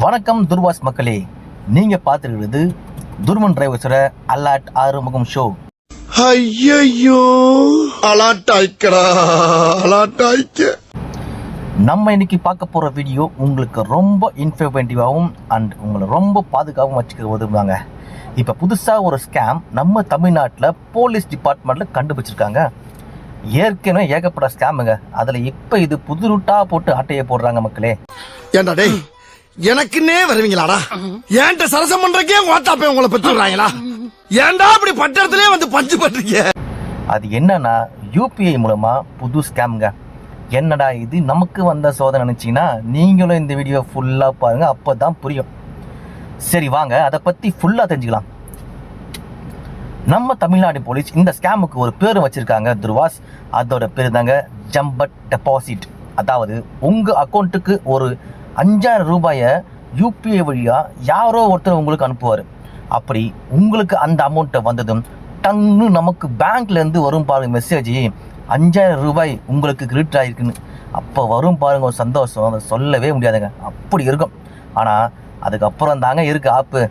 வணக்கம் துர்வாஸ் மக்களே, நீங்க பார்த்துருக்கிறது துர்மன் டிரைவர்ஸோட அலர்ட் ஆறுமுகம் ஷோ. ஐயோ அலர்ட் ஆயிக்கடா, அலர்ட் ஆயிக்க. நம்ம இன்னைக்கு பார்க்க போற வீடியோ உங்களுக்கு ரொம்ப இன்ஃபர்மேட்டிவாகவும் அண்ட் உங்களை ரொம்ப பாதுகாப்பாகவும் வச்சுக்க உதவுவாங்க. இப்போ புதுசாக ஒரு ஸ்கேம் நம்ம தமிழ்நாட்டில் போலீஸ் டிபார்ட்மெண்ட்டில் கண்டுபிடிச்சிருக்காங்க. ஏற்கனவே ஏகப்பட்ட ஸ்கேமுங்க. அதில் இப்போ இது புது ரூட்டாக போட்டு ஆட்டையை போடுறாங்க மக்களே. ஏண்டா டேய், எனக்குன்னே வருவீங்களாடா? ஏன்ட்ட சரசம் பண்றக்கே ஓட்டாப்பே உங்களை பெற்றுறாங்களா? ஏன்டா அப்படி பட்டத்திலே வந்து பஞ்சு பண்றீங்க? அது என்னன்னா யூபிஐ மூலமாக புது ஸ்கேமுங்க. என்னடா இது நமக்கு வந்த சோதனை நினச்சிங்கன்னா நீங்களும் இந்த வீடியோ ஃபுல்லாக பாருங்கள், அப்போ தான் புரியும். சரி வாங்க அதை பற்றி ஃபுல்லாக தெரிஞ்சுக்கலாம். நம்ம தமிழ்நாடு போலீஸ் இந்த ஸ்கேமுக்கு ஒரு பேர் வச்சுருக்காங்க துர்வாஸ். அதோட பேர் தாங்க ஜம்பட் டெபாசிட். அதாவது உங்கள் அக்கௌண்ட்டுக்கு ஒரு 5000 ரூபாயை யூபிஐ வழியாக யாரோ ஒருத்தர் உங்களுக்கு அனுப்புவார். அப்படி உங்களுக்கு அந்த அமௌண்ட்டை வந்ததும் டங்கு நமக்கு பேங்க்லேருந்து வரும் பாருங்க மெசேஜ், 5000 ரூபாய் உங்களுக்கு கிரெடிட் ஆகிருக்குன்னு. அப்போ வரும் பாருங்க ஒரு சந்தோஷம், அதை சொல்லவே முடியாதுங்க, அப்படி இருக்கும். ஆனால் அதுக்கப்புறம் தாங்க இருக்குது ஆப்பு.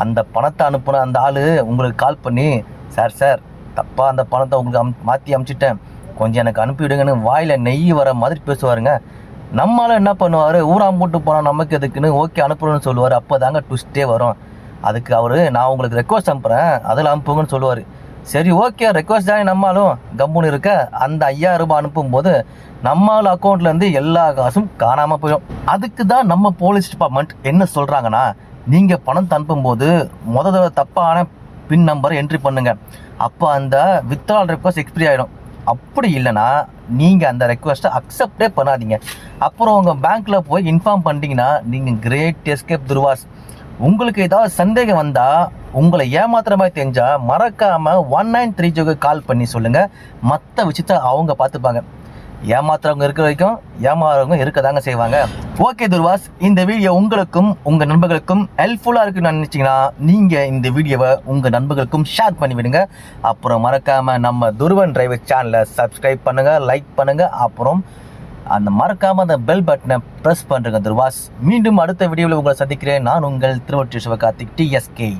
அந்த பணத்தை அனுப்புன அந்த ஆள் உங்களுக்கு கால் பண்ணி, சார் தப்பாக அந்த பணத்தை உங்களுக்கு மாற்றி அனுப்பிச்சிட்டேன், கொஞ்சம் எனக்கு அனுப்பிவிடுங்கன்னு வாயில் நெய் வர மாதிரி பேசுவாருங்க. நம்மளால என்ன பண்ணுவார், ஊராம் போட்டு போனால் நமக்கு எதுக்குன்னு ஓகே அனுப்புறோன்னு சொல்லுவார். அப்போ தாங்க ட்விஸ்ட்டே வரும். அதுக்கு அவர் நான் உங்களுக்கு ரெக்வஸ்ட் அனுப்புகிறேன், அதில் அனுப்புங்கன்னு சொல்லுவார். சரி ஓகே ரெக்வஸ்ட் தானே நம்மளும் கம்முன்னு இருக்க. அந்த 5000 ரூபாய் அனுப்பும்போது நம்மள அக்கௌண்ட்லேருந்து எல்லா காசும் காணாமல் போயிடும். அதுக்கு தான் நம்ம போலீஸ் டிபார்ட்மெண்ட் என்ன சொல்கிறாங்கன்னா, நீங்கள் பணத்தை அனுப்பும்போது முதல்ல தப்பான பின் நம்பரை என்ட்ரி பண்ணுங்கள். அப்போ அந்த வித்ட்ரால் ரெக்வஸ்ட் எக்ஸ்பிரி ஆகிடும். அப்படி இல்லைன்னா நீங்கள் அந்த ரெக்வஸ்ட்டை அக்செப்டே பண்ணாதீங்க. அப்புறம் உங்கள் பேங்க்கில் போய் இன்ஃபார்ம் பண்ணிட்டீங்கன்னா நீங்கள் கிரேட் எஸ்கேப் துர்வாஸ். உங்களுக்கு ஏதாவது சந்தேகம் வந்தால், உங்களை ஏமாத்துற மாதிரி தெரிஞ்சால் மறக்காமல் 1930 கால் பண்ணி சொல்லுங்கள். மற்ற விஷயத்தை அவங்க பார்த்துப்பாங்க. ஏமாத்துறவங்க இருக்கிற வரைக்கும் ஏமாறவங்க இருக்க தாங்க செய்வாங்க. ஓகே துர்வாஸ், இந்த வீடியோ உங்களுக்கும் உங்கள் நண்பர்களுக்கும் ஹெல்ப்ஃபுல்லாக இருக்குன்னு நினச்சிங்கன்னா நீங்கள் இந்த வீடியோவை உங்கள் நண்பர்களுக்கும் ஷேர் பண்ணிவிடுங்க. அப்புறம் மறக்காமல் நம்ம துர்வன் டிரைவர் சேனலை சப்ஸ்கிரைப் பண்ணுங்கள், லைக் பண்ணுங்கள். அப்புறம் அந்த மறக்காமல் அந்த பெல் பட்டனை ப்ரெஸ் பண்ணுறேங்க துர்வாஸ். மீண்டும் அடுத்த வீடியோவில் உங்களை சந்திக்கிறேன். நான் உங்கள் திருவொற்றியூர் சிவகார்த்திக் TSK.